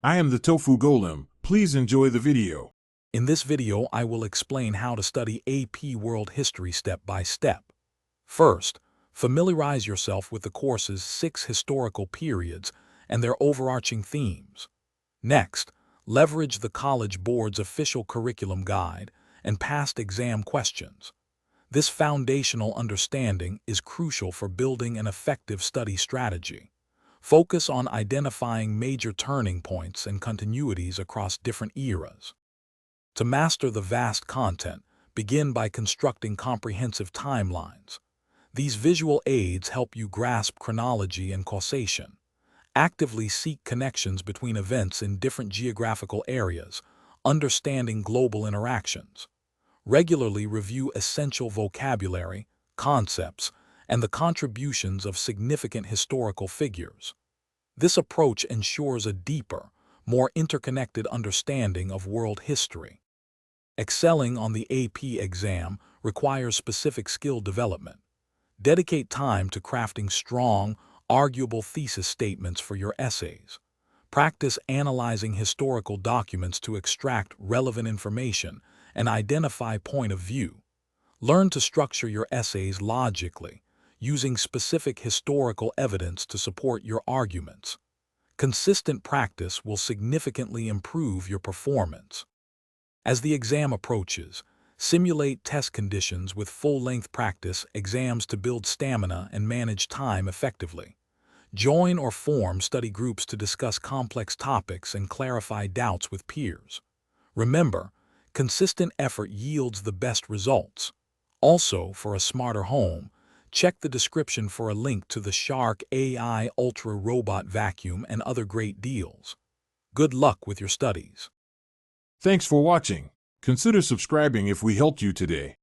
I am the Tofu Golem. Please enjoy the video. In this video, I will explain how to study AP World History step by step. First, familiarize yourself with the course's 6 historical periods and their overarching themes. Next, leverage the College Board's official curriculum guide and past exam questions. This foundational understanding is crucial for building an effective study strategy. Focus on identifying major turning points and continuities across different eras. To master the vast content, begin by constructing comprehensive timelines. These visual aids help you grasp chronology and causation. Actively seek connections between events in different geographical areas, understanding global interactions. Regularly review essential vocabulary, concepts, and the contributions of significant historical figures. This approach ensures a deeper, more interconnected understanding of world history. Excelling on the AP exam requires specific skill development. Dedicate time to crafting strong, arguable thesis statements for your essays. Practice analyzing historical documents to extract relevant information and identify point of view. Learn to structure your essays logically, using specific historical evidence to support your arguments. Consistent practice will significantly improve your performance. As the exam approaches, simulate test conditions with full-length practice exams to build stamina and manage time effectively. Join or form study groups to discuss complex topics and clarify doubts with peers. Remember, consistent effort yields the best results. Also, for a smarter home, check the description for a link to the Shark AI Ultra Robot Vacuum and other great deals. Good luck with your studies. Thanks for watching. Consider subscribing if we helped you today.